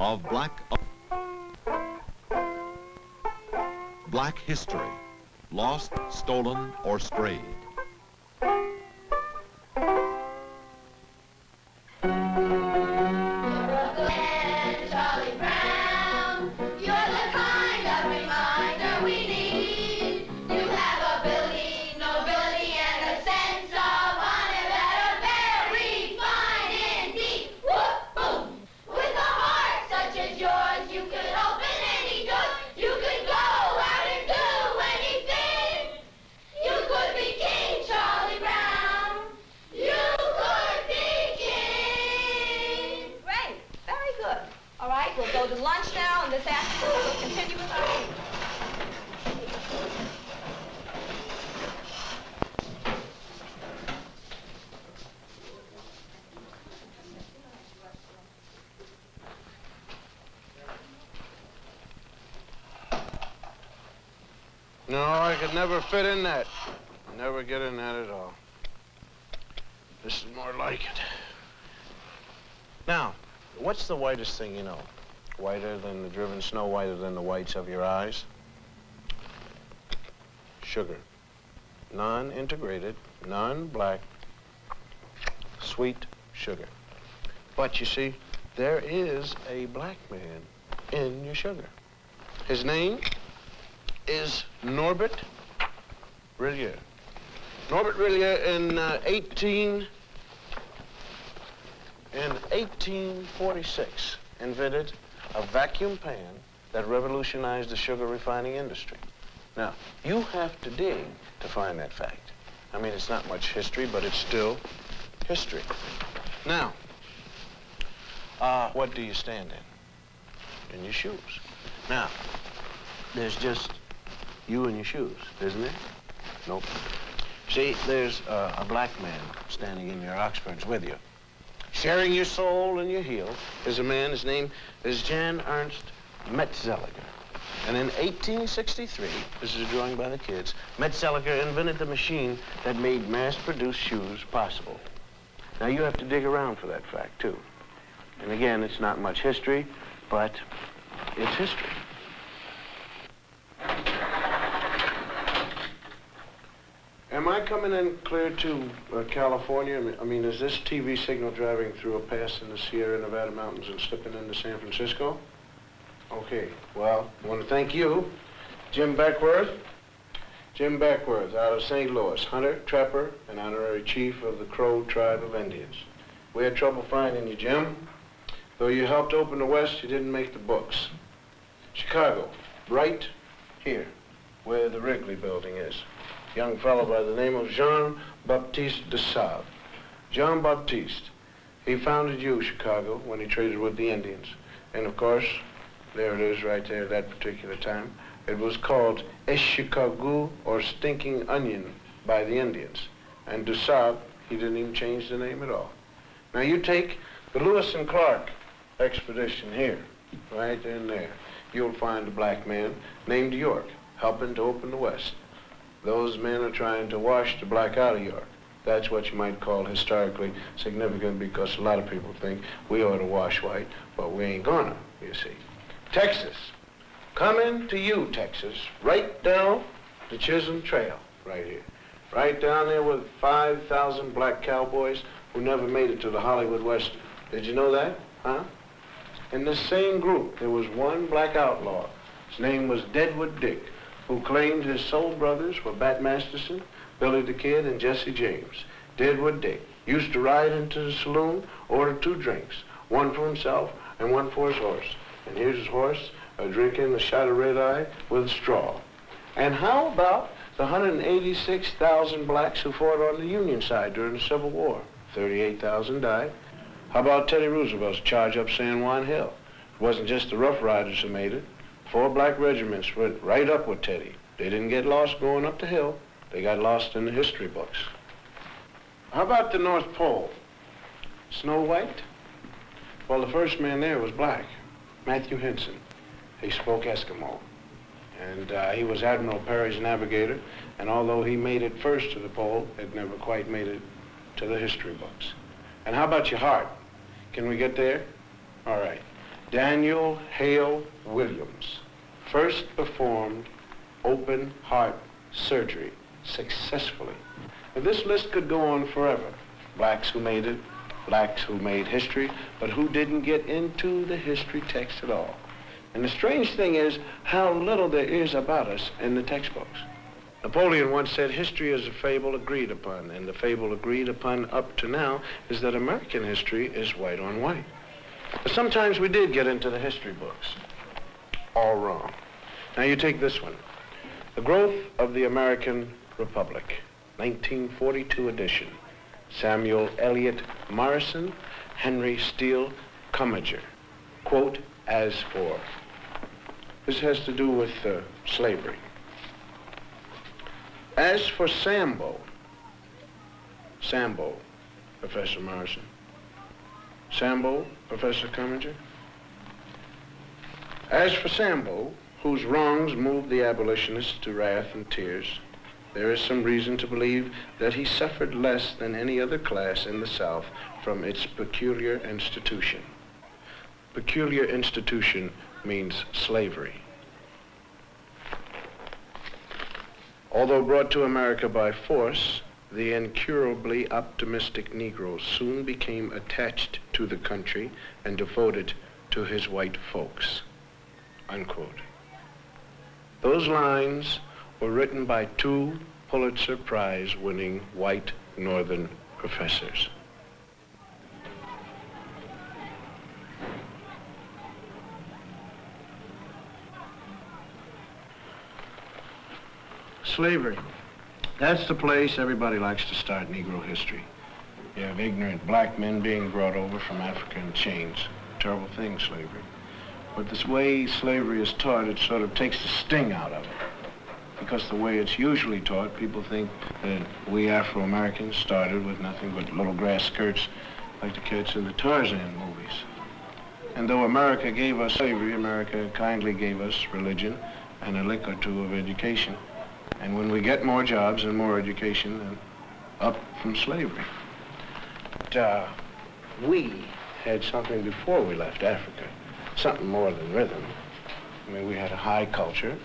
of black history, lost, stolen, or strayed. No, I could never fit in that. Never get in that at all. This is more like it. Now, what's the whitest thing you know? Whiter than the driven snow, whiter than the whites of your eyes? Sugar. Non-integrated, non-black, sweet sugar. But you see, there is a black man in your sugar. His name is Norbert Rillier. Norbert Rillier in 1846 invented a vacuum pan that revolutionized the sugar refining industry. Now, you have to dig to find that fact. I mean, it's not much history, but it's still history. Now, what do you stand in? In your shoes. Now, there's just you and your shoes, isn't there? Nope. See, there's a black man standing in your Oxfords with you. Sharing your soul and your heel is a man, his name is Jan Ernst Metzelliger. And in 1863, this is a drawing by the kids, Metzelliger invented the machine that made mass-produced shoes possible. Now, you have to dig around for that fact, too. And again, it's not much history, but it's history. Am I coming in clear to California? I mean, is this TV signal driving through a pass in the Sierra Nevada mountains and slipping into San Francisco? Okay, well, I want to thank you, Jim Beckworth. Jim Beckworth out of St. Louis, hunter, trapper, and honorary chief of the Crow tribe of Indians. We had trouble finding you, Jim. Though you helped open the West, you didn't make the books. Chicago, right here, where the Wrigley building is. Young fellow by the name of Jean-Baptiste de Sable. Jean-Baptiste, he founded Chicago, when he traded with the Indians. And of course, there it is right there at that particular time. It was called Chicago, or Stinking Onion, by the Indians. And de Sable, he didn't even change the name at all. Now you take the Lewis and Clark expedition here, right in there. You'll find a black man named York, helping to open the West. Those men are trying to wash the black out of York. That's what you might call historically significant, because a lot of people think we ought to wash white, but we ain't gonna, you see. Texas, coming to you, Texas, right down the Chisholm Trail, right here. Right down there with 5,000 black cowboys who never made it to the Hollywood Western. Did you know that, huh? In this same group, there was one black outlaw. His name was Deadwood Dick, who claimed his soul brothers were Bat Masterson, Billy the Kid, and Jesse James. Deadwood Dick used to ride into the saloon, order 2 drinks, one for himself and one for his horse. And here's his horse drinking a shot of red-eye with a straw. And how about the 186,000 blacks who fought on the Union side during the Civil War? 38,000 died. How about Teddy Roosevelt's charge up San Juan Hill? It wasn't just the Rough Riders who made it. 4 black regiments went right up with Teddy. They didn't get lost going up the hill. They got lost in the history books. How about the North Pole? Snow White? Well, the first man there was black, Matthew Henson. He spoke Eskimo. And he was Admiral Perry's navigator. And although he made it first to the pole, it never quite made it to the history books. And how about your heart? Can we get there? All right. Daniel Hale Williams first performed open heart surgery successfully. Now, this list could go on forever. Blacks who made it, blacks who made history, but who didn't get into the history text at all. And the strange thing is how little there is about us in the textbooks. Napoleon once said history is a fable agreed upon, and the fable agreed upon up to now is that American history is white on white. But sometimes we did get into the history books. All wrong. Now you take this one. The Growth of the American Republic, 1942 edition. Samuel Eliot Morrison, Henry Steele Commager. Quote, as for. This has to do with slavery. As for Sambo, Professor Morrison. Sambo, Professor Commager. As for Sambo, whose wrongs moved the abolitionists to wrath and tears, there is some reason to believe that he suffered less than any other class in the South from its peculiar institution. Peculiar institution means slavery. Although brought to America by force, the incurably optimistic Negro soon became attached to the country and devoted to his white folks. Unquote. Those lines were written by two Pulitzer Prize-winning white Northern professors. Slavery. That's the place everybody likes to start Negro history. You have ignorant black men being brought over from Africa in chains. Terrible thing, slavery. But this way slavery is taught, it sort of takes the sting out of it. Because the way it's usually taught, people think that we Afro-Americans started with nothing but little grass skirts like the kids in the Tarzan movies. And though America gave us slavery, America kindly gave us religion and a lick or two of education. And when we get more jobs and more education, then up from slavery. But we had something before we left Africa, something more than rhythm. I mean, we had a high culture.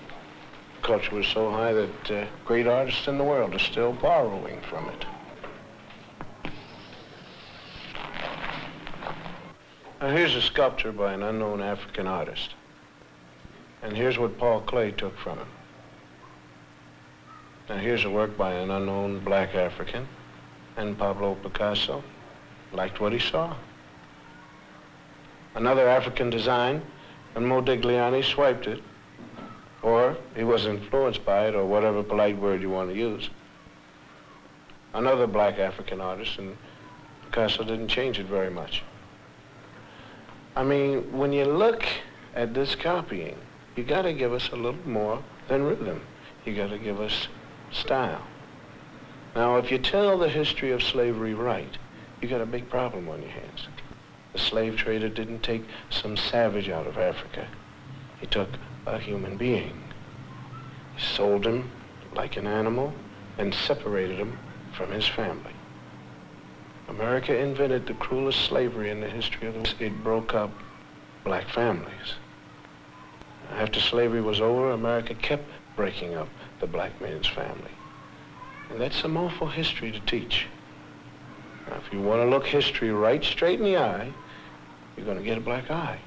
Culture was so high that great artists in the world are still borrowing from it. Now, here's a sculpture by an unknown African artist. And here's what Paul Klee took from him. Now, here's a work by an unknown black African, and Pablo Picasso liked what he saw. Another African design, and Modigliani swiped it, or he was influenced by it, or whatever polite word you want to use. Another black African artist, and Picasso didn't change it very much. I mean, when you look at this copying, you gotta give us a little more than rhythm. You gotta give us style. Now, if you tell the history of slavery right, you got a big problem on your hands. The slave trader didn't take some savage out of Africa. He took a human being. He sold him like an animal and separated him from his family. America invented the cruelest slavery in the history of the world. It broke up black families. After slavery was over, America kept breaking up the black man's family. And that's some awful history to teach. Now, if you want to look history right straight in the eye, you're going to get a black eye.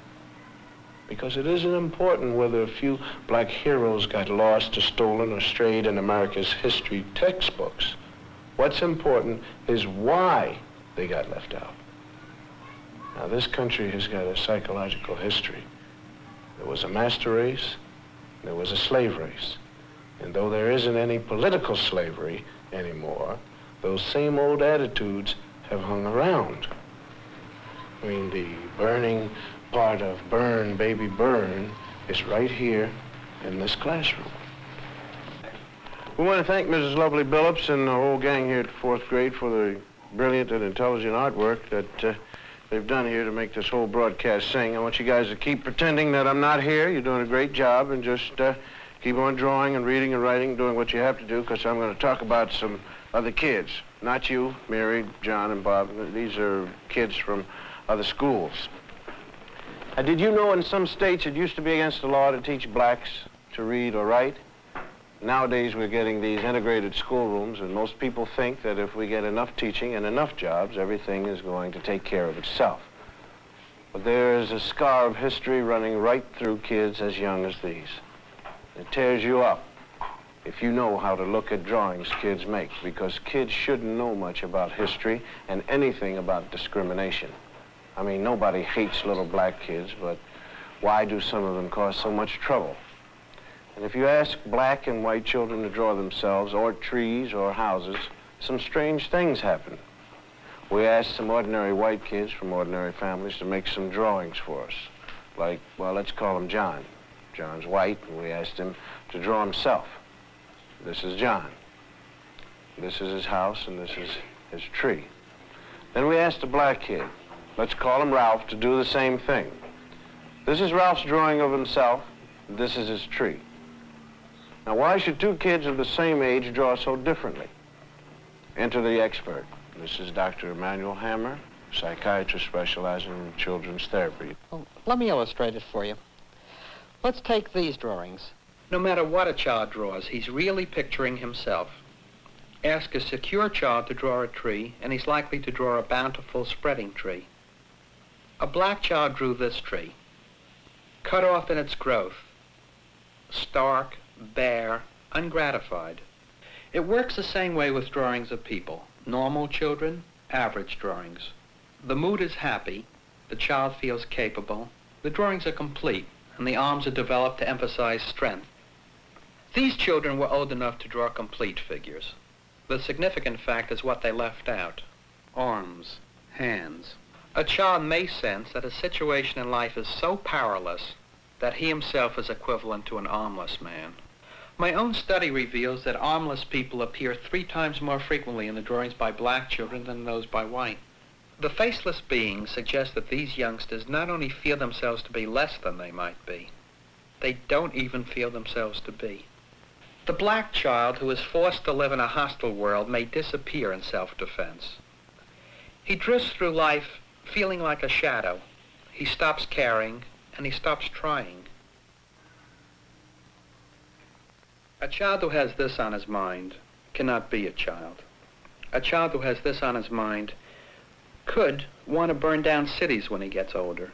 Because it isn't important whether a few black heroes got lost or stolen or strayed in America's history textbooks. What's important is why they got left out. Now, this country has got a psychological history. There was a master race, there was a slave race. And though there isn't any political slavery anymore, those same old attitudes have hung around. I mean, the burning part of Burn, Baby Burn is right here in this classroom. We want to thank Mrs. Lovely Billups and the whole gang here at the 4th grade for the brilliant and intelligent artwork that they've done here to make this whole broadcast sing. I want you guys to keep pretending that I'm not here. You're doing a great job, and just keep on drawing and reading and writing, doing what you have to do, because I'm going to talk about some other kids. Not you, Mary, John, and Bob. These are kids from other schools. Did you know in some states it used to be against the law to teach blacks to read or write? Nowadays we're getting these integrated schoolrooms, and most people think that if we get enough teaching and enough jobs, everything is going to take care of itself. But there is a scar of history running right through kids as young as these. It tears you up if you know how to look at drawings kids make, because kids shouldn't know much about history and anything about discrimination. I mean, nobody hates little black kids, but why do some of them cause so much trouble? And if you ask black and white children to draw themselves, or trees, or houses, some strange things happen. We asked some ordinary white kids from ordinary families to make some drawings for us. Like, well, let's call him John. John's white, and we asked him to draw himself. This is John. This is his house, and this is his tree. Then we asked a black kid, let's call him Ralph, to do the same thing. This is Ralph's drawing of himself. This is his tree. Now, why should two kids of the same age draw so differently? Enter the expert. This is Dr. Emmanuel Hammer, psychiatrist specializing in children's therapy. Well, let me illustrate it for you. Let's take these drawings. No matter what a child draws, he's really picturing himself. Ask a secure child to draw a tree, and he's likely to draw a bountiful, spreading tree. A black child drew this tree, cut off in its growth, stark, bare, ungratified. It works the same way with drawings of people. Normal children, average drawings. The mood is happy, the child feels capable, the drawings are complete, and the arms are developed to emphasize strength. These children were old enough to draw complete figures. The significant fact is what they left out: arms, hands. A child may sense that a situation in life is so powerless that he himself is equivalent to an armless man. My own study reveals that armless people appear 3 times more frequently in the drawings by black children than those by white. The faceless beings suggest that these youngsters not only feel themselves to be less than they might be, they don't even feel themselves to be. The black child who is forced to live in a hostile world may disappear in self-defense. He drifts through life feeling like a shadow. He stops caring, and he stops trying. A child who has this on his mind cannot be a child. A child who has this on his mind could want to burn down cities when he gets older.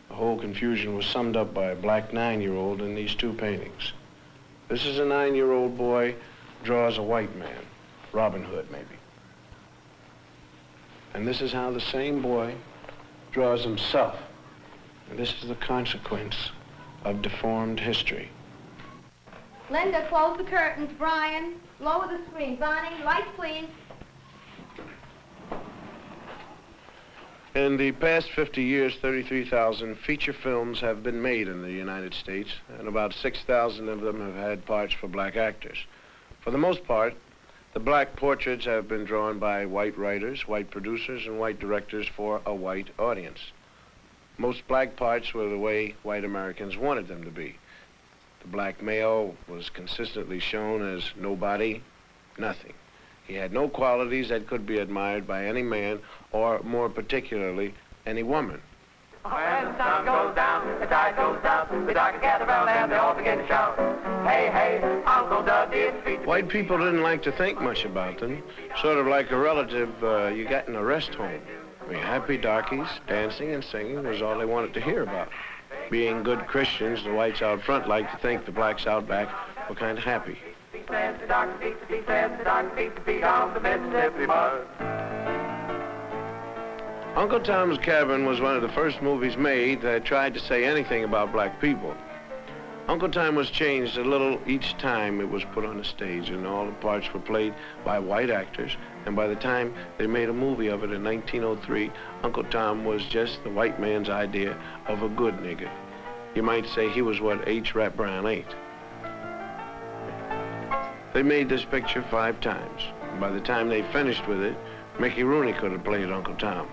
The whole confusion was summed up by a black 9-year-old in these 2 paintings. This is a 9-year-old boy draws a white man, Robin Hood maybe. And this is how the same boy draws himself. And this is the consequence of deformed history. Linda, close the curtains. Brian, lower the screen. Bonnie, lights, please. In the past 50 years, 33,000 feature films have been made in the United States, and about 6,000 of them have had parts for black actors. For the most part, the black portraits have been drawn by white writers, white producers, and white directors for a white audience. Most black parts were the way white Americans wanted them to be. The black male was consistently shown as nobody, nothing. He had no qualities that could be admired by any man, or more particularly, any woman. When the sun goes down, the tide goes down, we dark gather round and they all begin to shout, hey, hey, Uncle Doug did feed the... White people didn't like to think much about them, sort of like a relative you got in a rest home. I mean, happy darkies, dancing and singing was all they wanted to hear about. Being good Christians, the whites out front liked to think the blacks out back were kind of happy. Uncle Tom's Cabin was one of the first movies made that tried to say anything about black people. Uncle Tom was changed a little each time it was put on the stage, and all the parts were played by white actors, and by the time they made a movie of it in 1903, Uncle Tom was just the white man's idea of a good nigger. You might say he was what H. Rap Brown ain't. They made this picture 5 times, and by the time they finished with it, Mickey Rooney could have played Uncle Tom.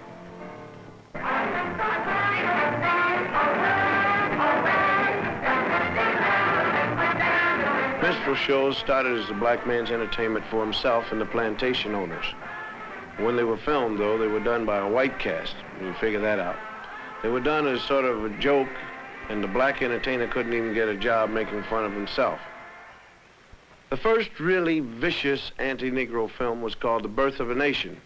Minstrel shows started as the black man's entertainment for himself and the plantation owners. When they were filmed, though, they were done by a white cast. You figure that out. They were done as sort of a joke, and the black entertainer couldn't even get a job making fun of himself. The first really vicious anti-Negro film was called The Birth of a Nation,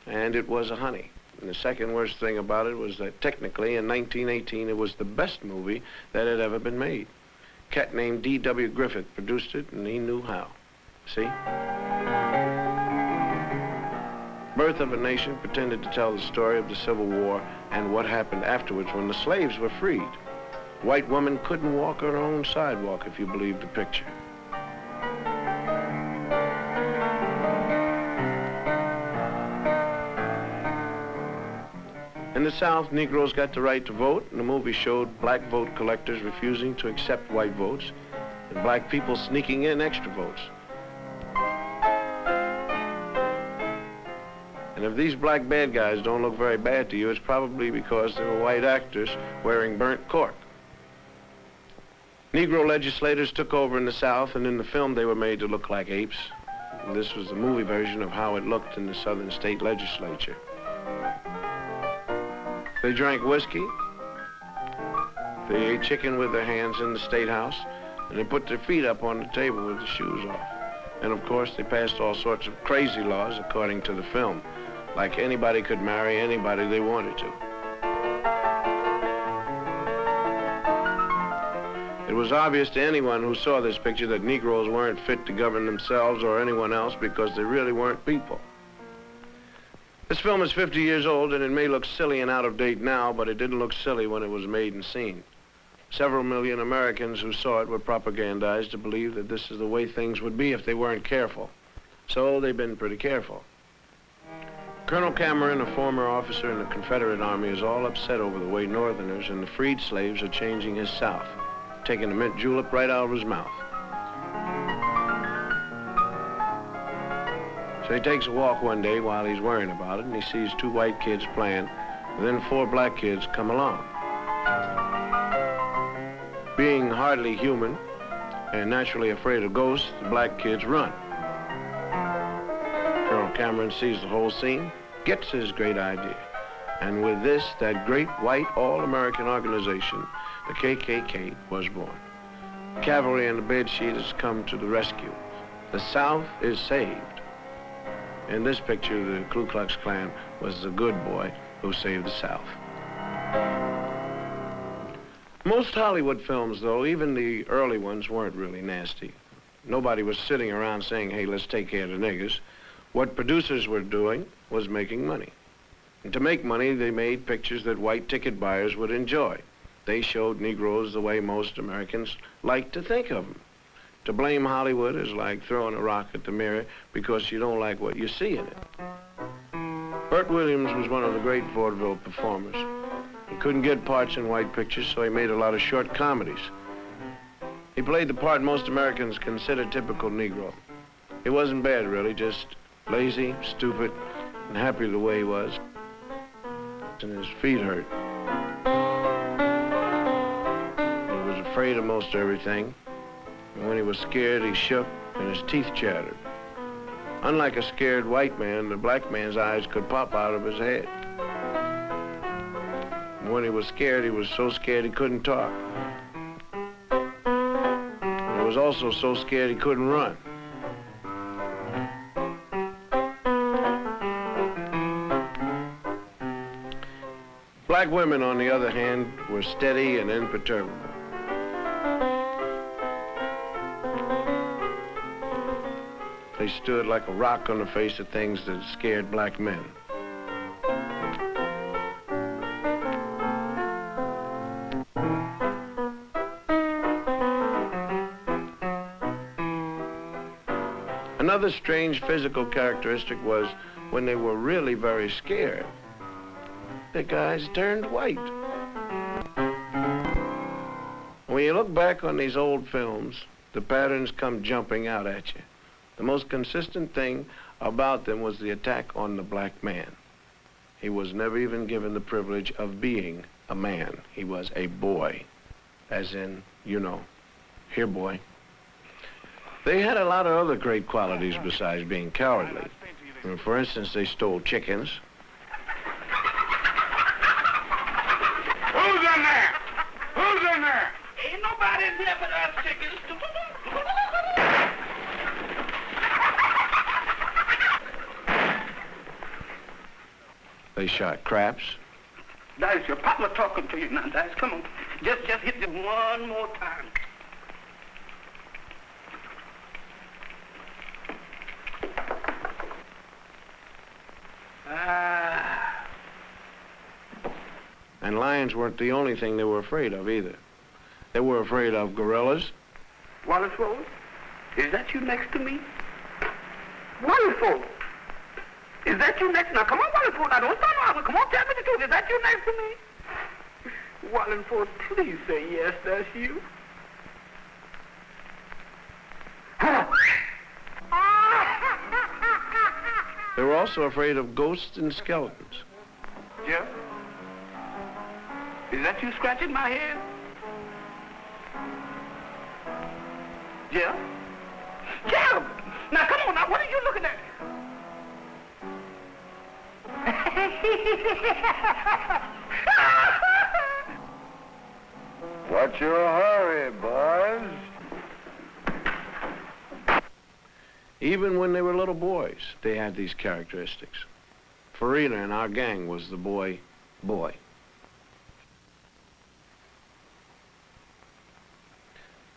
and it was a honey. And the second worst thing about it was that technically in 1918 it was the best movie that had ever been made. A cat named D.W. Griffith produced it, and he knew how. See? Birth of a Nation pretended to tell the story of the Civil War and what happened afterwards when the slaves were freed. White women couldn't walk on their own sidewalk, if you believe the picture. In the South, Negroes got the right to vote, and the movie showed black vote collectors refusing to accept white votes, and black people sneaking in extra votes. And if these black bad guys don't look very bad to you, it's probably because they were white actors wearing burnt cork. Negro legislators took over in the South, and in the film they were made to look like apes. And this was the movie version of how it looked in the Southern state legislature. They drank whiskey, they ate chicken with their hands in the State House, and they put their feet up on the table with the shoes off. And of course, they passed all sorts of crazy laws according to the film, like anybody could marry anybody they wanted to. It was obvious to anyone who saw this picture that Negroes weren't fit to govern themselves or anyone else because they really weren't people. This film is 50 years old, and it may look silly and out of date now, but it didn't look silly when it was made and seen. Several million Americans who saw it were propagandized to believe that this is the way things would be if they weren't careful. So they've been pretty careful. Colonel Cameron, a former officer in the Confederate Army, is all upset over the way Northerners and the freed slaves are changing his South, taking the mint julep right out of his mouth. So he takes a walk one day while he's worrying about it, and he sees two white kids playing, and then four black kids come along. Being hardly human and naturally afraid of ghosts, the black kids run. Colonel Cameron sees the whole scene, gets his great idea, and with this, that great white all-American organization, the KKK, was born. The cavalry and the bedsheeters come to the rescue. The South is saved. In this picture, the Ku Klux Klan was the good boy who saved the South. Most Hollywood films, though, even the early ones, weren't really nasty. Nobody was sitting around saying, hey, let's take care of the niggers. What producers were doing was making money. And to make money, they made pictures that white ticket buyers would enjoy. They showed Negroes the way most Americans like to think of them. To blame Hollywood is like throwing a rock at the mirror because you don't like what you see in it. Burt Williams was one of the great vaudeville performers. He couldn't get parts in white pictures, so he made a lot of short comedies. He played the part most Americans consider typical Negro. He wasn't bad, really, just lazy, stupid, and happy the way he was. And his feet hurt. He was afraid of most everything. And when he was scared, he shook and his teeth chattered. Unlike a scared white man, the black man's eyes could pop out of his head. And when he was scared, he was so scared he couldn't talk. And he was also so scared he couldn't run. Black women, on the other hand, were steady and imperturbable. They stood like a rock on the face of things that scared black men. Another strange physical characteristic was when they were really very scared, the guys turned white. When you look back on these old films, the patterns come jumping out at you. The most consistent thing about them was the attack on the black man. He was never even given the privilege of being a man. He was a boy, as in, you know, here, boy. They had a lot of other great qualities besides being cowardly. For instance, they stole chickens. They shot craps. Dice, your partner talking to you now, Dice. Come on. Just hit it one more time. And lions weren't the only thing they were afraid of either. They were afraid of gorillas. Wallace Rose, is that you next to me? Wonderful. Is that you next? Now, come on, Wallingford. Now, don't stand around. Come on, tell me the truth. Is that you next to me? Wallingford, please say yes, that's you. They were also afraid of ghosts and skeletons. Jeff? Is that you scratching my head? Jeff? Jeff! Now, come on, now, what are you looking at? What's your hurry, boys? Even when they were little boys, they had these characteristics. Farida in our gang was the boy.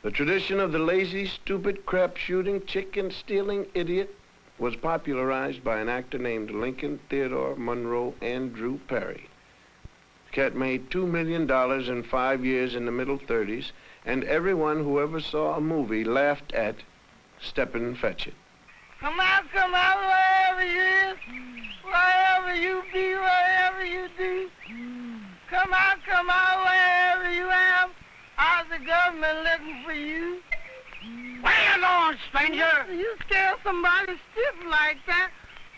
The tradition of the lazy, stupid, crap-shooting, chicken-stealing idiot was popularized by an actor named Lincoln Theodore Monroe Andrew Perry. The cat made $2 million in 5 years in the middle 30s, and everyone who ever saw a movie laughed at Steppin' and Fetch It. Come out, wherever you is, wherever you be, wherever you do. Come out, wherever you am. How's the government looking for you? Where you going, stranger? You scare somebody stiff like that.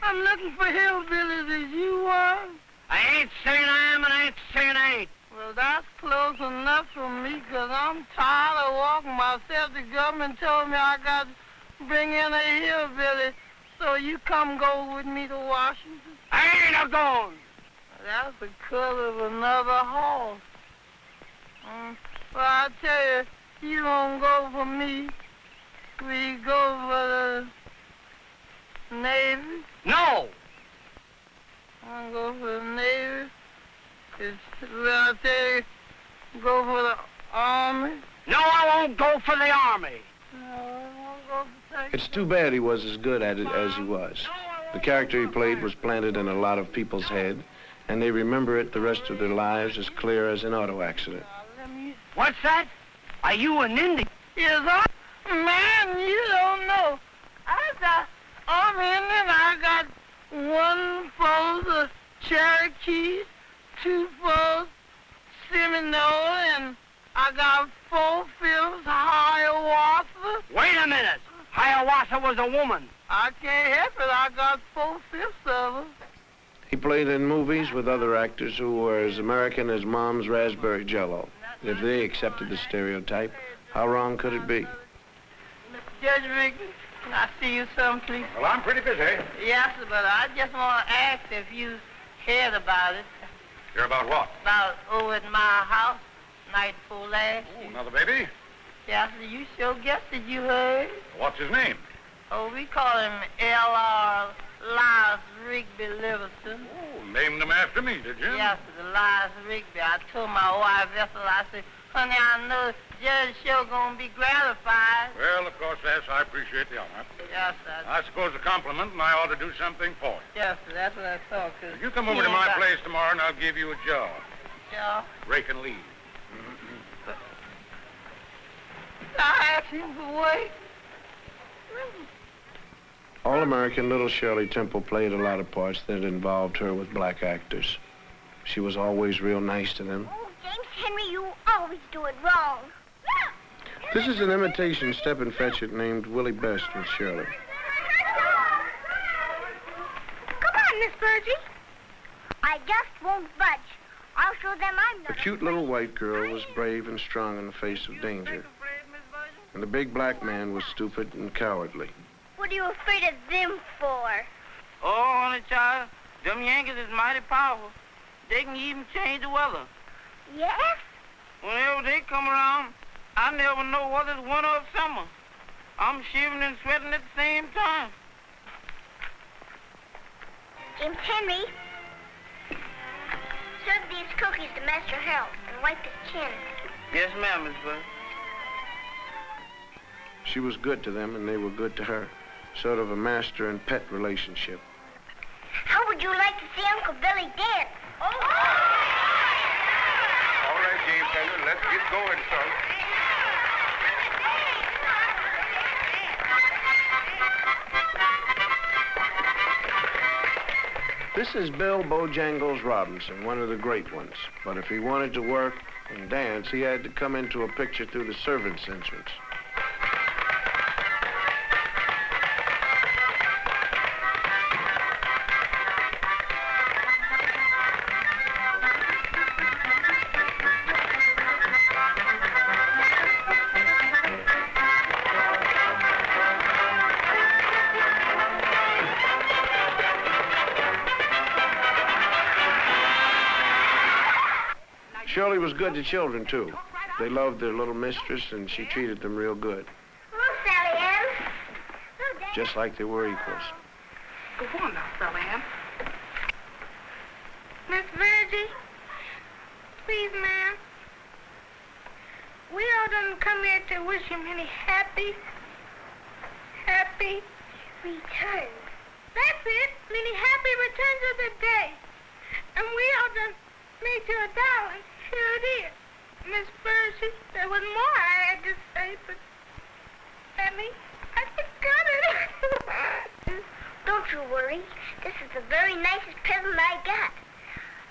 I'm looking for hillbillies as you are. I ain't saying I am and I ain't saying I ain't. Well, that's close enough for me, because I'm tired of walking myself. The government told me I got to bring in a hillbilly, so you come go with me to Washington. I ain't a-going. That's the color of another horse. Well, I tell you, you don't go for me. We go for the Navy. No! I go for the Navy. Well, I tell you, go for the Army. No, I won't go for the Army. No, I won't go for Texas. It's too bad he was as good at it as he was. The character he played was planted in a lot of people's head, and they remember it the rest of their lives as clear as an auto accident. What's that? Are you an Indian? Yes, man, you don't know. I got Army Indian. I got 1 for the Cherokee, 2 for Seminole, and I got 4/5 Hiawatha. Wait a minute. Hiawatha was a woman. I can't help it. I got 4/5 of her. He played in movies with other actors who were as American as Mom's raspberry jello. If they accepted the stereotype, how wrong could it be? Judge Ricky, can I see you some, please? Well, I'm pretty busy. Yes, but I just want to ask if you heard about it. Hear about what? About over at my house, night before last. Oh, another baby? Yes, you sure guessed it, you heard. What's his name? Oh, we call him L.R. Elias Rigby Livingston. Oh, named him after me, did you? Yes, Elias Rigby. I told my wife Ethel, I said, honey, I know Judge sure gonna be gratified. Well, of course, yes, I appreciate the honor. Yes, sir. I suppose a compliment, and I ought to do something for you. Yes, sir, that's what I thought. You come over to my place tomorrow, and I'll give you a job. Job? Raking leaves. I asked him for wait. All-American little Shirley Temple played a lot of parts that involved her with black actors. She was always real nice to them. Oh, James Henry, you always do it wrong. This is an imitation Step and Fetch It named Willie Best with Shirley. Come on, Miss Virgie. I just won't budge. I'll show them I'm not The cute little white girl was brave and strong in the face of danger. And the big black man was stupid and cowardly. What are you afraid of them for? Oh, honey, child, them Yankees is mighty powerful. They can even change the weather. Yes? Whenever they come around, I never know whether it's winter or summer. I'm shivering and sweating at the same time. James Henry, serve these cookies to Master Harold and wipe his chin. Yes, ma'am, Miss Bird. She was good to them, and they were good to her. Sort of a master and pet relationship. How would you like to see Uncle Billy dance? Oh! All right, James Henry, let's get going, son. This is Bill Bojangles Robinson, one of the great ones. But if he wanted to work and dance, he had to come into a picture through the servants' entrance. Shirley was good to children, too. They loved their little mistress, and she treated them real good. Hello, Sally Ann. Just like they were equals. Go on now, Sally Ann. Miss Virgie, please, ma'am. We all done come here to wish him many happy Return. That's it. Many happy returns of the day. And we all done made you a darling. Here it is. Miss Virgie, there was more I had to say, but Emmy, I forgot it. Don't you worry. This is the very nicest present I got.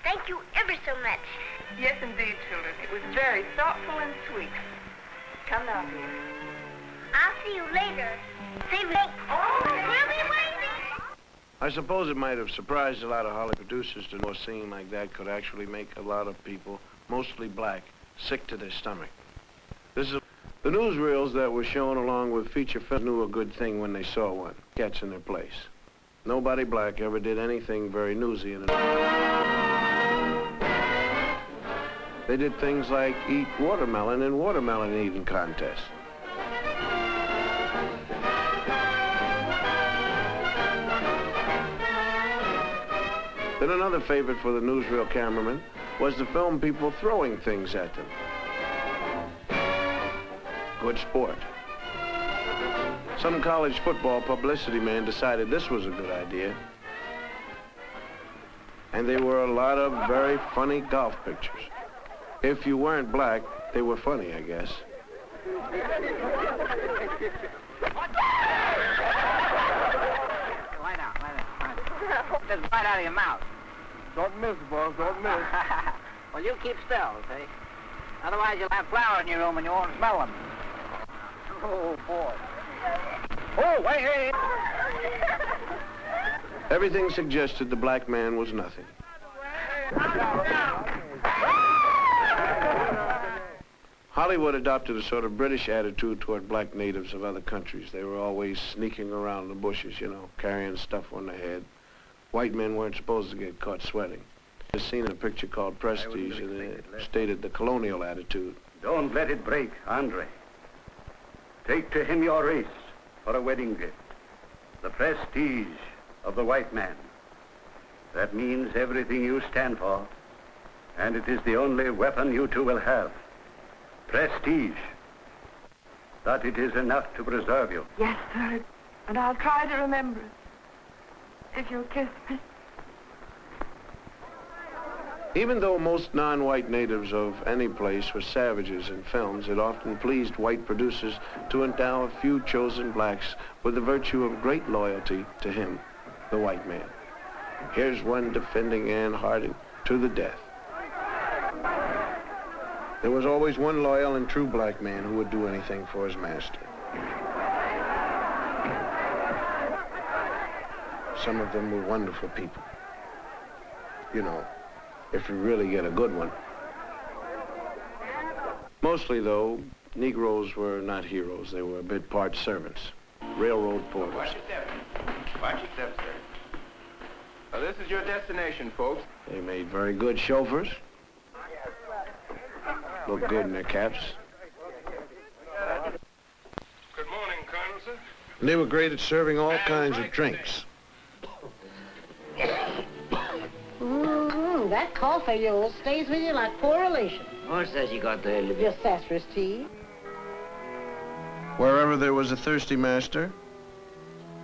Thank you ever so much. Yes, indeed, children. It was very thoughtful and sweet. Come now, dear. I'll see you later. Say late. Oh, we'll be waiting. I suppose it might have surprised a lot of Hollywood producers to know a scene like that could actually make a lot of people, mostly black, sick to their stomach. The newsreels that were shown along with feature films knew a good thing when they saw one. Cats in their place. Nobody black ever did anything very newsy in it. They did things like eat watermelon in watermelon eating contests. Then another favorite for the newsreel cameraman was to film people throwing things at them. Good sport. Some college football publicity man decided this was a good idea. And there were a lot of very funny golf pictures. If you weren't black, they were funny, I guess. Lie down. Just right out of your mouth. Don't miss, boss, don't miss. Well, you keep still, see? Otherwise, you'll have flowers in your room and you won't smell them. Oh, boy. Oh, hey! Everything suggested the black man was nothing. Hollywood adopted a sort of British attitude toward black natives of other countries. They were always sneaking around the bushes, you know, carrying stuff on their head. White men weren't supposed to get caught sweating. I've seen a picture called Prestige, and it stated the colonial attitude. Don't let it break, Andre. Take to him your race for a wedding gift. The prestige of the white man. That means everything you stand for, and it is the only weapon you two will have. Prestige. That it is enough to preserve you. Yes, sir. And I'll try to remember it. If you'll kiss me. Even though most non-white natives of any place were savages in films, it often pleased white producers to endow a few chosen blacks with the virtue of great loyalty to him, the white man. Here's one defending Anne Harding to the death. There was always one loyal and true black man who would do anything for his master. Some of them were wonderful people. You know, if you really get a good one. Mostly, though, Negroes were not heroes. They were a bit part servants, railroad porters. Watch your step. Watch your step, sir. Now, this is your destination, folks. They made very good chauffeurs. Looked good in their caps. And they were great at serving all kinds of drinks. That coffee of yours stays with you like poor relation. What's that you got there, Libby? Your sassafras tea. Wherever there was a thirsty master,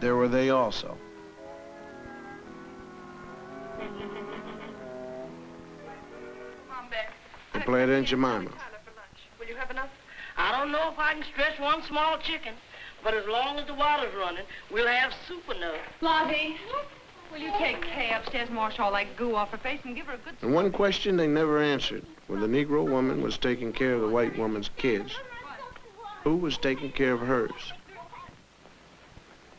there were they also. They played Aunt Jemima. Will you have enough? I don't know if I can stretch one small chicken, but as long as the water's running, we'll have soup enough. Lottie, will you take Kay upstairs and wash all that goo off her face and give her a good... And one question they never answered. When the Negro woman was taking care of the white woman's kids, who was taking care of hers?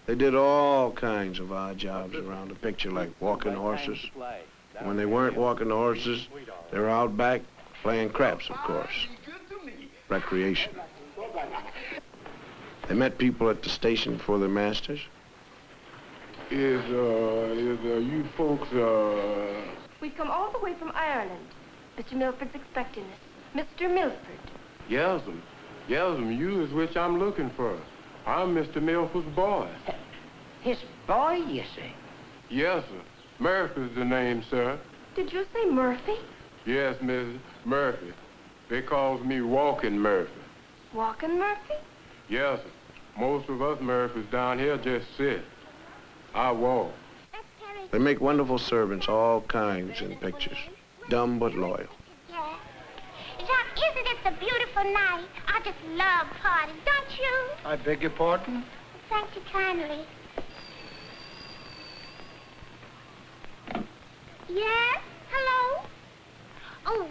They did all kinds of odd jobs around the picture, like walking horses. When they weren't walking the horses, they were out back playing craps, of course. Recreation. They met people at the station for their masters. Is you folks, We've come all the way from Ireland. Mr. Milford's expecting us. Mr. Milford. Yes'm, you is which I'm looking for. I'm Mr. Milford's boy. His boy, you say? Yes, sir. Murphy's the name, sir. Did you say Murphy? Yes, Mrs. Murphy. They calls me Walking Murphy. Walking Murphy? Yes, sir. Most of us Murphys down here just sit. I walk. They make wonderful servants, all kinds in pictures. Dumb but loyal. Yeah. John, isn't it a beautiful night? I just love parties, don't you? I beg your pardon? Thank you kindly. Yes? Hello? Oh,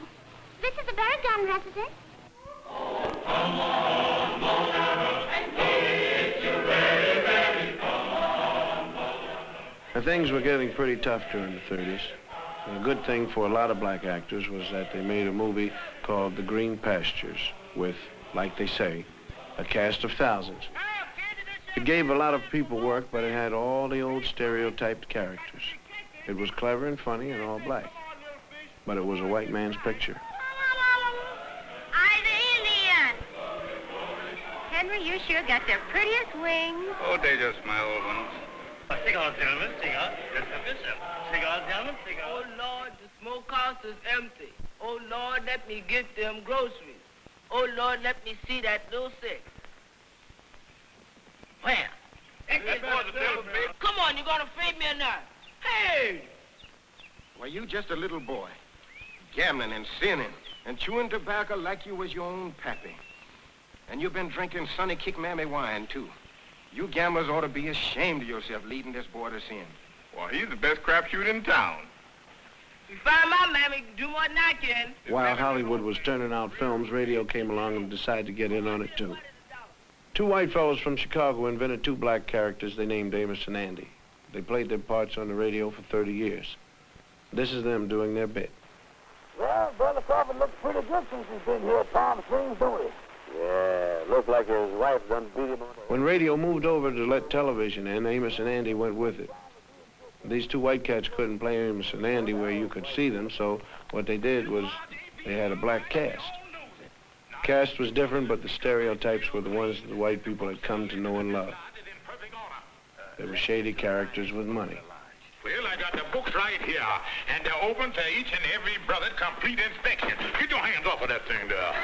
this is the Berrigan residence. And things were getting pretty tough during the 30s. And a good thing for a lot of black actors was that they made a movie called The Green Pastures with, like they say, a cast of thousands. It gave a lot of people work, but it had all the old stereotyped characters. It was clever and funny and all black. But it was a white man's picture. I'm the Indian. Henry, you sure got the prettiest wings. Oh, they just my old ones. Cigar, gentlemen, cigar. Just have yourself. Cigar, gentlemen, cigar. Oh, Lord, the smokehouse is empty. Oh, Lord, let me get them groceries. Oh, Lord, let me see that little six. Where? Come on, you gonna feed me or not? Hey! Why, you just a little boy, gambling and sinning and chewing tobacco like you was your own pappy. And you've been drinking Sonny Kick Mammy wine, too. You gamblers ought to be ashamed of yourself leading this boy to sin. Well, he's the best crapshoot in town. You find my mammy, do more than I can. While Hollywood was turning out films, radio came along and decided to get in on it, too. Two white fellows from Chicago invented two black characters they named Amos and Andy. They played their parts on the radio for 30 years. This is them doing their bit. Well, Brother Crawford looks pretty good since he's been here. Tom Springs, don't he? Yeah, looks like his wife done beat him on the... When radio moved over to let television in, Amos and Andy went with it. These two white cats couldn't play Amos and Andy where you could see them, so what they did was they had a black cast. The cast was different, but the stereotypes were the ones that the white people had come to know and love. They were shady characters with money. Well, I got the books right here, and they're open to each and every brother complete inspection. Get your hands off of that thing there.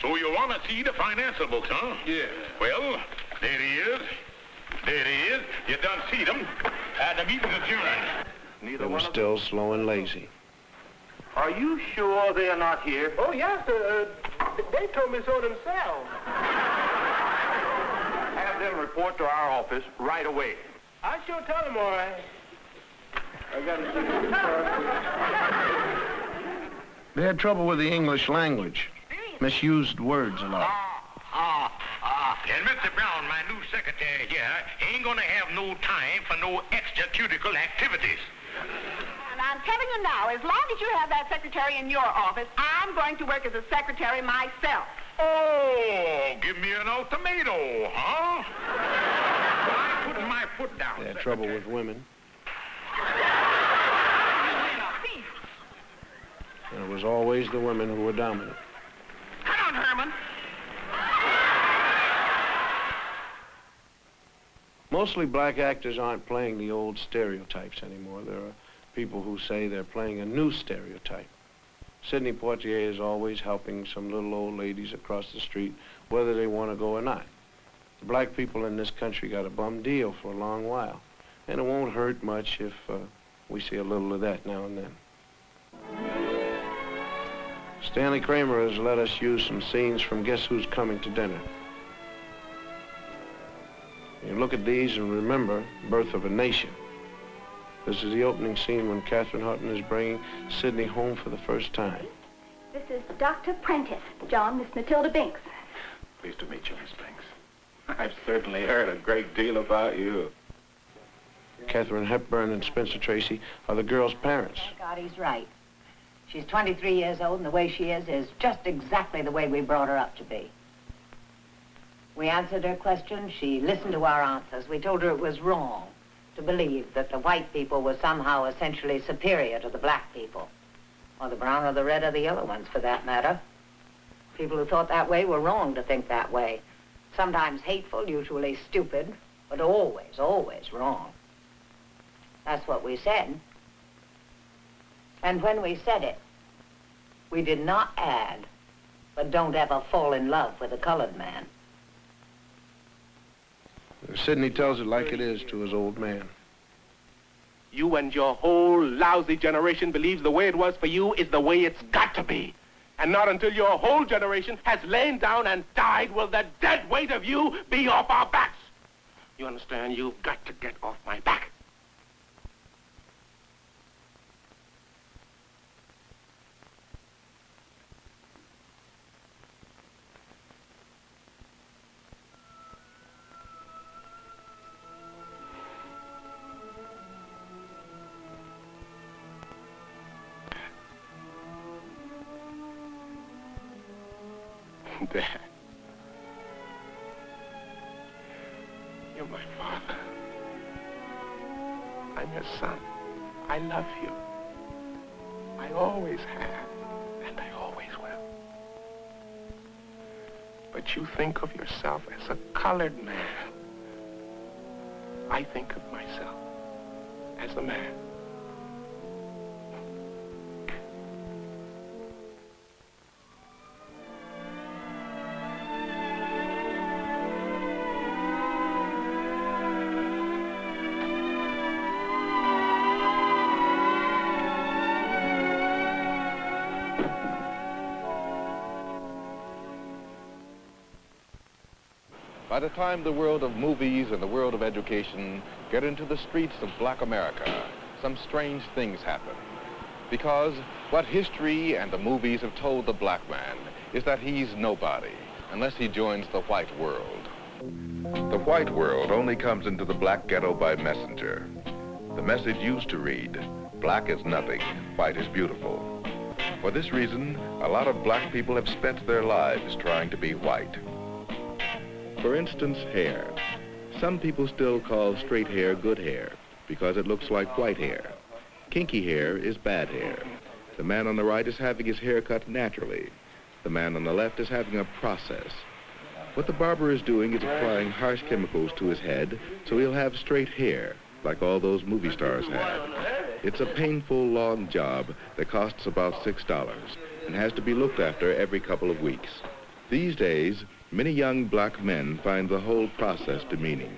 So you want to see the financial books, huh? Yeah. Well, there it is. There it is. You done see them. The meeting's adjourned. They were still slow and lazy. Are you sure they're not here? Oh, yes, sir. They told me so themselves. Have them report to our office right away. I sure tell them, all right. I got to see this. They had trouble with the English language. Misused words a lot. And Mr. Brown, my new secretary here, ain't gonna have no time for no extracurricular activities. And I'm telling you now, as long as you have that secretary in your office, I'm going to work as a secretary myself. Oh, give me an ultimatum, huh? I'm putting my foot down. They had trouble with women. And it was always the women who were dominant. Come on, Herman. Mostly black actors aren't playing the old stereotypes anymore. There are people who say they're playing a new stereotype. Sidney Poitier is always helping some little old ladies across the street, whether they want to go or not. The black people in this country got a bum deal for a long while, and it won't hurt much if we see a little of that now and then. Stanley Kramer has let us use some scenes from Guess Who's Coming to Dinner. You look at these and remember Birth of a Nation. This is the opening scene when Katherine Hutton is bringing Sidney home for the first time. This is Dr. Prentice. John, Miss Matilda Binks. Pleased to meet you, Miss Binks. I've certainly heard a great deal about you. Katharine Hepburn and Spencer Tracy are the girl's parents. Thank God he's right. She's 23 years old, and the way she is just exactly the way we brought her up to be. We answered her questions. She listened to our answers. We told her it was wrong to believe that the white people were somehow essentially superior to the black people, or the brown or the red or the yellow ones, for that matter. People who thought that way were wrong to think that way. Sometimes hateful, usually stupid, but always, always wrong. That's what we said. And when we said it, we did not add, but don't ever fall in love with a colored man. Sidney tells it like it is to his old man. You and your whole lousy generation believes the way it was for you is the way it's got to be. And not until your whole generation has lain down and died will the dead weight of you be off our backs. You understand? You've got to get off my back. Dad, you're my father. I'm your son. I love you. I always have, and I always will. But you think of yourself as a colored man. I think of myself as a man. By the time the world of movies and the world of education get into the streets of black America, some strange things happen. Because what history and the movies have told the black man is that he's nobody unless he joins the white world. The white world only comes into the black ghetto by messenger. The message used to read, black is nothing, white is beautiful. For this reason, a lot of black people have spent their lives trying to be white. For instance, hair. Some people still call straight hair good hair because it looks like white hair. Kinky hair is bad hair. The man on the right is having his hair cut naturally. The man on the left is having a process. What the barber is doing is applying harsh chemicals to his head so he'll have straight hair like all those movie stars have. It's a painful, long job that costs about $6 and has to be looked after every couple of weeks. These days, many young black men find the whole process demeaning.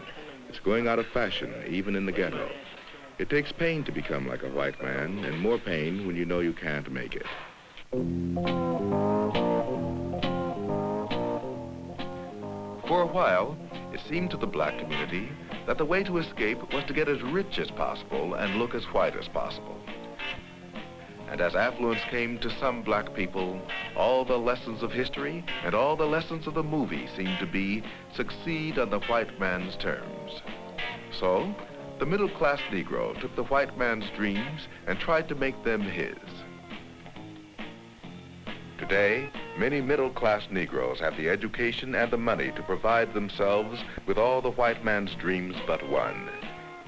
It's going out of fashion, even in the ghetto. It takes pain to become like a white man, and more pain when you know you can't make it. For a while, it seemed to the black community that the way to escape was to get as rich as possible and look as white as possible. And as affluence came to some black people, all the lessons of history and all the lessons of the movie seemed to be succeed on the white man's terms. So, the middle-class Negro took the white man's dreams and tried to make them his. Today, many middle-class Negroes have the education and the money to provide themselves with all the white man's dreams but one,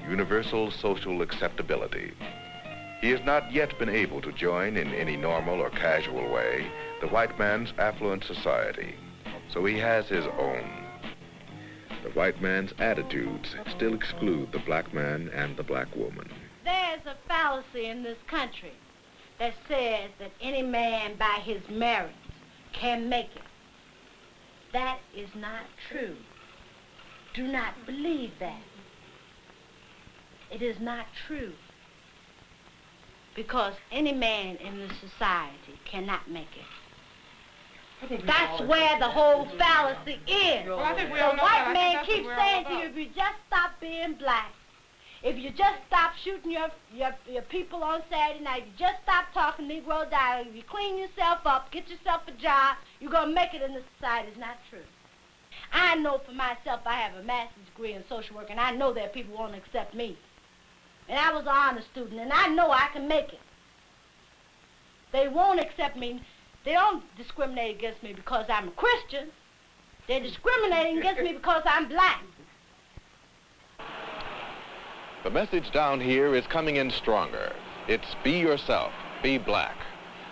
universal social acceptability. He has not yet been able to join in any normal or casual way the white man's affluent society, so he has his own. The white man's attitudes still exclude the black man and the black woman. There's a fallacy in this country that says that any man by his merits can make it. That is not true. Do not believe that. It is not true. Because any man in this society cannot make it. That's where the whole fallacy is. Well, I think we the all know white that. man That's keeps what we're all saying to you, about. if you just stop being black, if you just stop shooting your people on Saturday night, if you just stop talking Negro dialect, if you clean yourself up, get yourself a job, you're going to make it in this society. It's not true. I know for myself I have a master's degree in social work, and I know that people won't accept me. And I was an honor student, and I know I can make it. They won't accept me. They don't discriminate against me because I'm a Christian. They're discriminating against me because I'm black. The message down here is coming in stronger. It's be yourself, be black.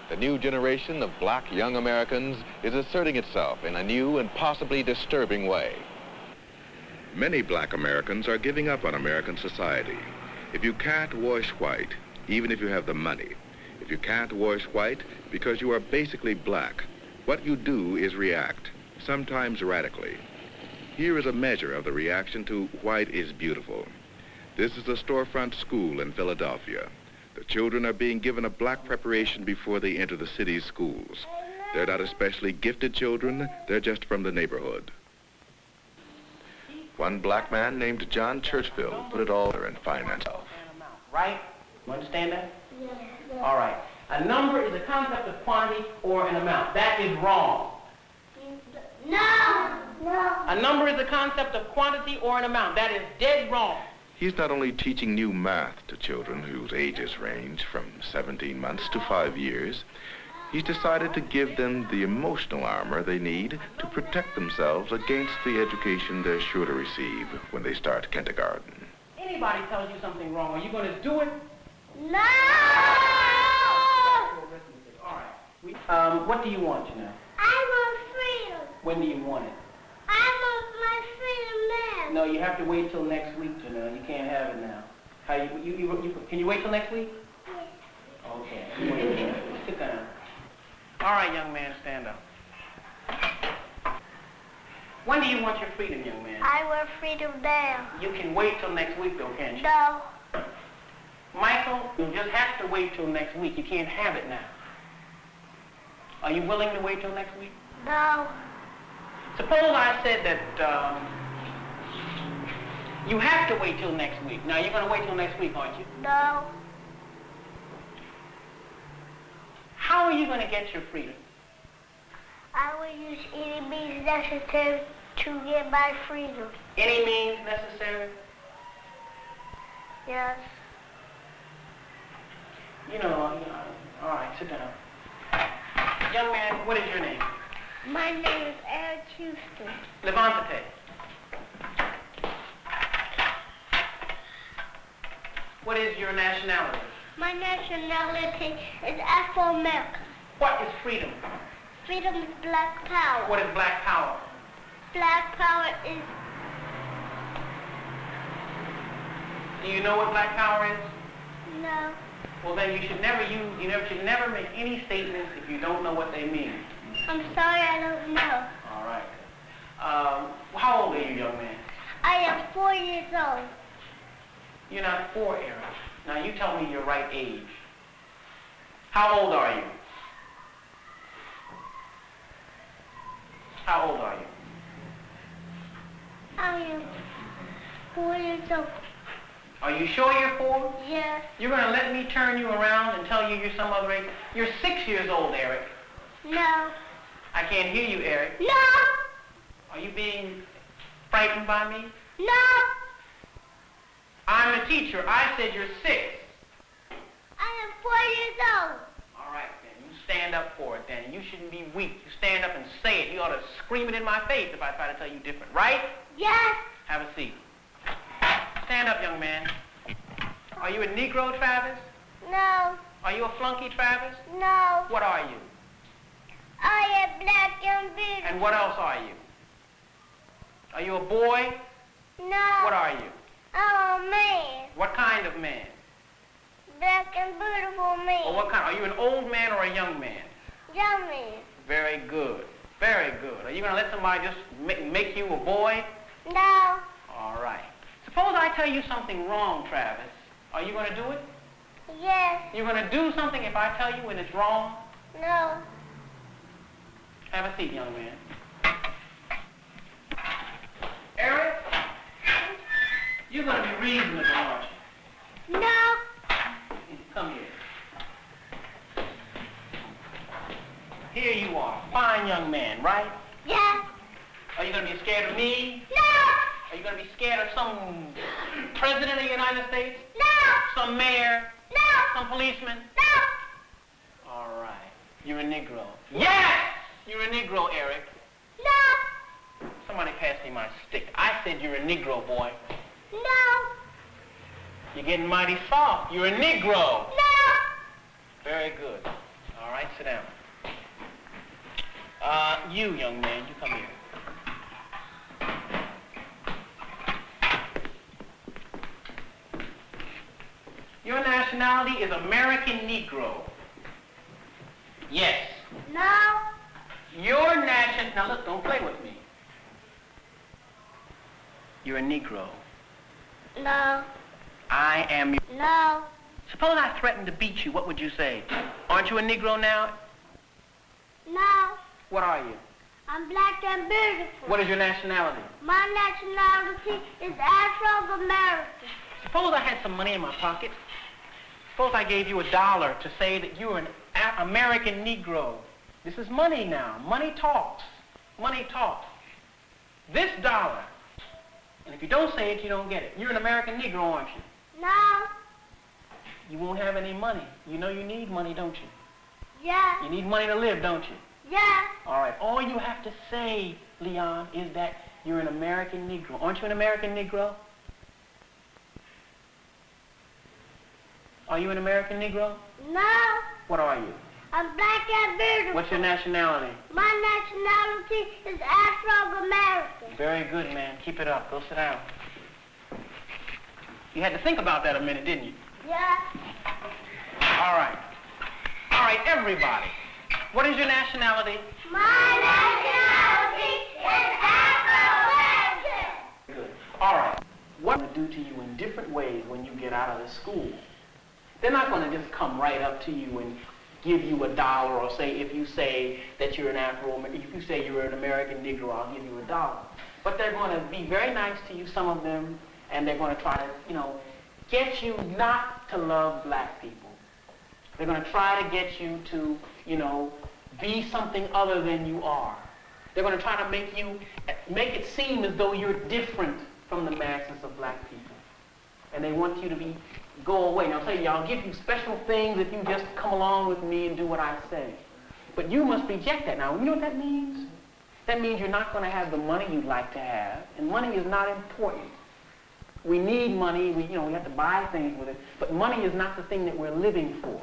The new generation of black young Americans is asserting itself in a new and possibly disturbing way. Many black Americans are giving up on American society. If you can't wash white, even if you have the money, if you can't wash white because you are basically black, what you do is react, sometimes radically. Here is a measure of the reaction to white is beautiful. This is a storefront school in Philadelphia. The children are being given a black preparation before they enter the city's schools. They're not especially gifted children, they're just from the neighborhood. One black man named John Churchville put it all in finance. Right? You understand that? Yes. All right. A number is a concept of quantity or an amount. That is wrong. No! No! A number is a concept of quantity or an amount. That is dead wrong. He's not only teaching new math to children whose ages range from 17 months to 5 years, he's decided to give them the emotional armor they need to protect themselves against the education they're sure to receive when they start kindergarten. Anybody tells you something wrong, are you going to do it? No! All right. What do you want, Janelle? I want freedom. When do you want it? I want my freedom now. No, you have to wait till next week, Janelle. You can't have it now. How can you wait till next week? Yes. Okay. Sit down. All right, young man, stand up. When do you want your freedom, young man? I want freedom now. You can wait till next week, though, can't you? No. Michael, you just have to wait till next week. You can't have it now. Are you willing to wait till next week? No. Suppose I said that you have to wait till next week. Now, you're going to wait till next week, aren't you? No. How are you going to get your freedom? I will use any means necessary to get my freedom. Any means necessary? Yes. You know, all right, sit down. Young man, what is your name? My name is Eric Houston. Levante. What is your nationality? My nationality is Afro-American. What is freedom? Freedom is black power. What is black power? Black power is... Do you know what black power is? No. Well, then you should should never make any statements if you don't know what they mean. I'm sorry, I don't know. All right. How old are you, young man? I am 4 years old. You're not 4, Eric. Now, you tell me your right age. How old are you? How old are you? I am 4 years old. Are you sure you're 4? Yes. You're going to let me turn you around and tell you you're some other age? You're 6 years old, Eric. No. I can't hear you, Eric. No! Are you being frightened by me? No! I'm the teacher. I said you're 6. I am 4 years old. All right, then. You stand up for it, then. You shouldn't be weak. You stand up and say it. You ought to scream it in my face if I try to tell you different, right? Yes. Have a seat. Stand up, young man. Are you a Negro, Travis? No. Are you a flunky, Travis? No. What are you? I am black and beautiful. And what else are you? Are you a boy? No. What are you? I'm a man. What kind of man? Black and beautiful man. Or what kind? Are you an old man or a young man? Young man. Very good. Very good. Are you going to let somebody just make you a boy? No. All right. Suppose I tell you something wrong, Travis. Are you going to do it? Yes. You're going to do something if I tell you when it's wrong? No. Have a seat, young man. Eric, you're going to be reasonable, aren't you? No. Come here. Here you are, fine young man, right? Yeah. Are you going to be scared of me? No. Are you going to be scared of some president of the United States? No. Some mayor? No. Some policeman? No. All right. You're a Negro. Yes! You're a Negro, Eric. No. Somebody pass me my stick. I said you're a Negro, boy. No. You're getting mighty soft. You're a Negro. No. Very good. All right, sit down. You, young man, you come here. Your nationality is American Negro. Yes. No. Your now look, don't play with me. You're a Negro. No. I am. No. Suppose I threatened to beat you, what would you say? Aren't you a Negro now? No. What are you? I'm black and beautiful. What is your nationality? My nationality is Afro-American. Suppose I had some money in my pocket. Suppose I gave you $1 to say that you're an American Negro. This is money now. Money talks. Money talks. This $1. And if you don't say it, you don't get it. You're an American Negro, aren't you? No. You won't have any money. You know you need money, don't you? Yeah. You need money to live, don't you? Yeah. All right. All you have to say, Leon, is that you're an American Negro. Aren't you an American Negro? Are you an American Negro? No. What are you? I'm black and beautiful. What's your nationality? My nationality is Afro-American. Very good, man. Keep it up. Go sit down. You had to think about that a minute, didn't you? Yeah. All right. All right, everybody. What is your nationality? My nationality is Afro-American. Good. All right. What will do to you in different ways when you get out of the school? They're not going to just come right up to you and give you $1 or say, if you say that you're an if you say you're an American Negro, I'll give you $1. But they're going to be very nice to you, some of them, and they're going to try to, get you not to love black people. They're going to try to get you to, be something other than you are. They're going to try to make it seem as though you're different from the masses of black people. And they want you to go away. Now, I'll tell you, I'll give you special things if you just come along with me and do what I say. But you must reject that. Now, you know what that means? That means you're not going to have the money you'd like to have, and money is not important. We need money. We have to buy things with it, but money is not the thing that we're living for.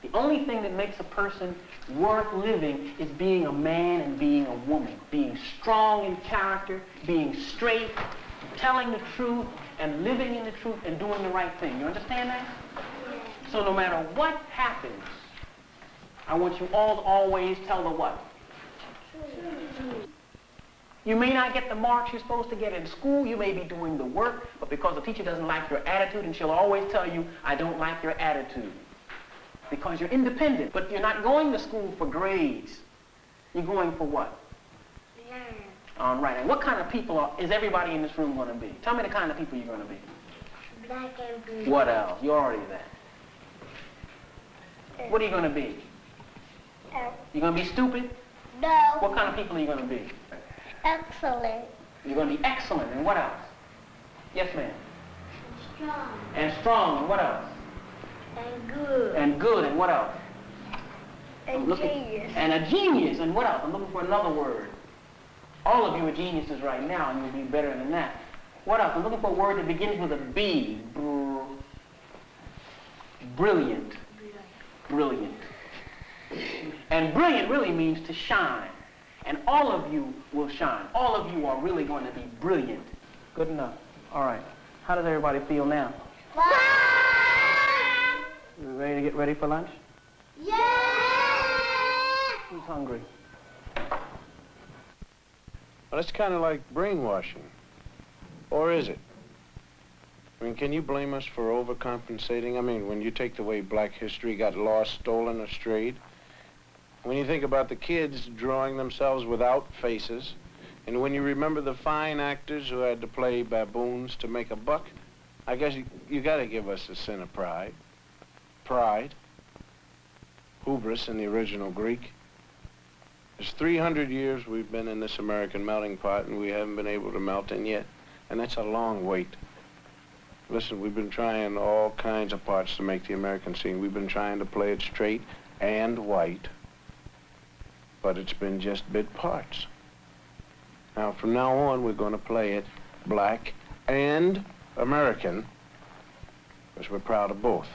The only thing that makes a person worth living is being a man and being a woman, being strong in character, being straight, telling the truth, and living in the truth and doing the right thing. You understand that? So no matter what happens, I want you all to always tell the what? You may not get the marks you're supposed to get in school. You may be doing the work, but because the teacher doesn't like your attitude, and she'll always tell you, I don't like your attitude. Because you're independent, but you're not going to school for grades. You're going for what? Yeah. All right, and what kind of people is everybody in this room going to be? Tell me the kind of people you're going to be. Black and beautiful. What else? You're already that. What are you going to be? You're going to be stupid? No. What kind of people are you going to be? Excellent. You're going to be excellent, and what else? Yes, ma'am. Strong. And strong, and what else? And good. And good, and what else? And genius. And a genius, and what else? I'm looking for another word. All of you are geniuses right now, and you'll be better than that. What else? I'm looking for a word that begins with a B. Brilliant. Brilliant. And brilliant really means to shine. And all of you will shine. All of you are really going to be brilliant. Good enough. All right. How does everybody feel now? You ready to get ready for lunch? Yeah! Who's hungry? Well, it's kind of like brainwashing. Or is it? I mean, can you blame us for overcompensating? I mean, when you take the way black history got lost, stolen, or strayed, when you think about the kids drawing themselves without faces, and when you remember the fine actors who had to play baboons to make a buck, I guess you gotta give us a sin of pride. Pride. Hubris in the original Greek. It's 300 years we've been in this American melting pot and we haven't been able to melt in yet. And that's a long wait. Listen, we've been trying all kinds of parts to make the American scene. We've been trying to play it straight and white, but it's been just bit parts. Now, from now on, we're going to play it black and American, because we're proud of both.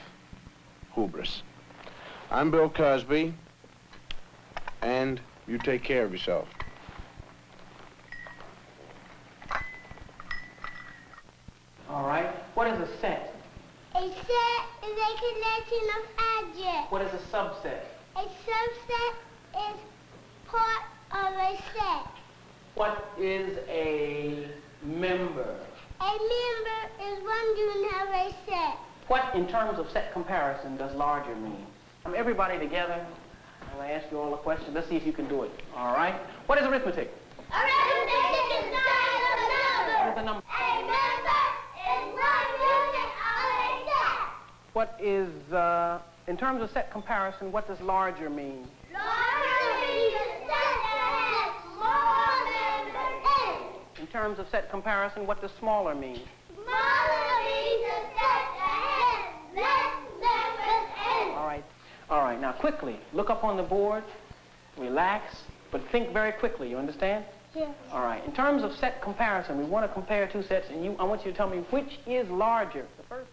Hubris. I'm Bill Cosby, and you take care of yourself. All right. What is a set? A set is a collection of objects. What is a subset? A subset is part of a set. What is a member? A member is one unit of a set. What, in terms of set comparison, does larger mean? Everybody together. I'm going to ask you all a question. Let's see if you can do it. All right? What is arithmetic? Arithmetic is science of numbers. What is a number? A member is one unit of a set. What is, in terms of set comparison, what does larger mean? Larger means a set that has more members in it. In terms of set comparison, what does smaller mean? Smaller means a set that has less members in it. All right. All right. Now, quickly, look up on the board, relax, but think very quickly. You understand? Yes. All right. In terms of set comparison, we want to compare two sets, and I want you to tell me which is larger. The first